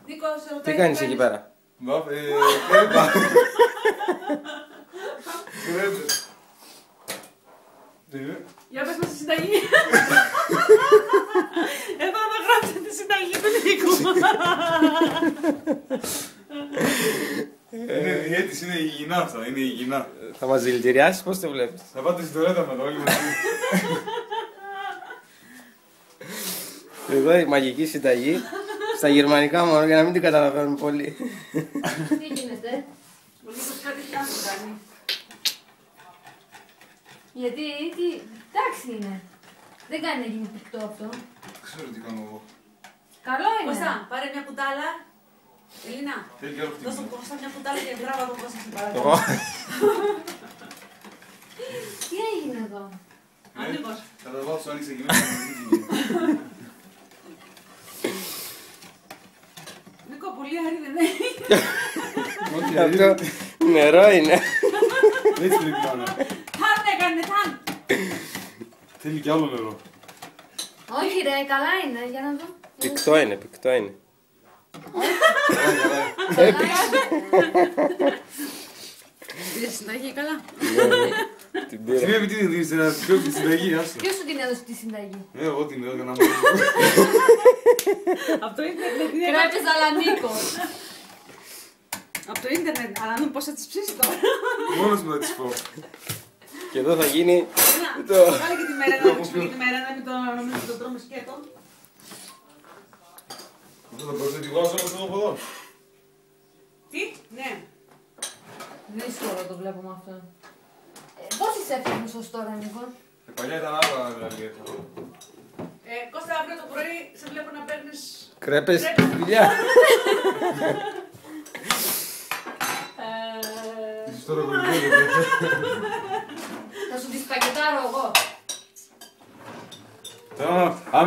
Νίκο, σε ρωτάει. Τι κάνεις εκεί πέρα? Κρέπα. Για πες μας τη συνταγή. Εδώ να γράψετε τη συνταγή του Νίκου. Είναι διέτης, είναι υγιεινά αυτά, είναι υγιεινά. Θα μας δηλητηριάσεις, πώς το βλέπεις? Θα πάτε στην τουαλέτα μετά, όλοι μαζί. Εδώ η μαγική συνταγή. Στα γερμανικά μόνο για να μην την καταλαβαίνουμε πολύ. Τι γίνεται? Ο Νίκος κάτι χιάσου κάνει. Γιατί, εντάξει είναι. Δεν κάνει να γίνει πικτό αυτό. Ξέρω τι κάνω εγώ. Καλό είναι. Κώστα, πάρε μια κουτάλα. Ελίνα, Θέλει και άλλο δώσ' τον χτύπημα. Κώστα μια κουτάλα και γράβα τον Κώστα στην παράδειγμα. Εγώ. Τι έγινε εδώ? Ανοίγος. Θα τα βάλω στο άνοιξε και μέσα. Νίκο, πολύ αέρι δεν έχει. Αυτό νερό είναι. Έτσι πρέπει να είναι. Ταν έκανε, ταν. Θέλει και άλλο νερό. Όχι ρε, καλά είναι, για να δω. Πικτό είναι, πικτό είναι. Πήρε συνταγή, καλά. Την Τι πήρα. είναι τι δεν δίνεις να πιω τη συνταγή, άστα. Ποιος σου την έδωσε τη συνταγή? Εγώ την έκανα Από το ίντερνετ είναι. Κρέπες αλλά Νίκος. Από το ίντερνετ, αλλά να πώς θα τις ψήσει τώρα. μόνος μου θα τις πω. Και εδώ θα γίνει Να, βγάλε και τη μέρα να δείξουμε και τη μέρα να μην το τρώμε σκέτο. Αυτό θα μπορείς να τη βάζω όλο από εδώ. Τι, ναι. Δύσκολο το βλέπουμε αυτό. Πόσοι σε έφτιαχνες ως τώρα, Νίκο? Παλιά ήταν άλλα δηλαδή. Κώστα, αύριο το πρωί σε βλέπω να παίρνεις. κρέπες δουλειά. Είσαι τώρα κορυφαίο. Θα σου τις πακετάρω εγώ. Άμα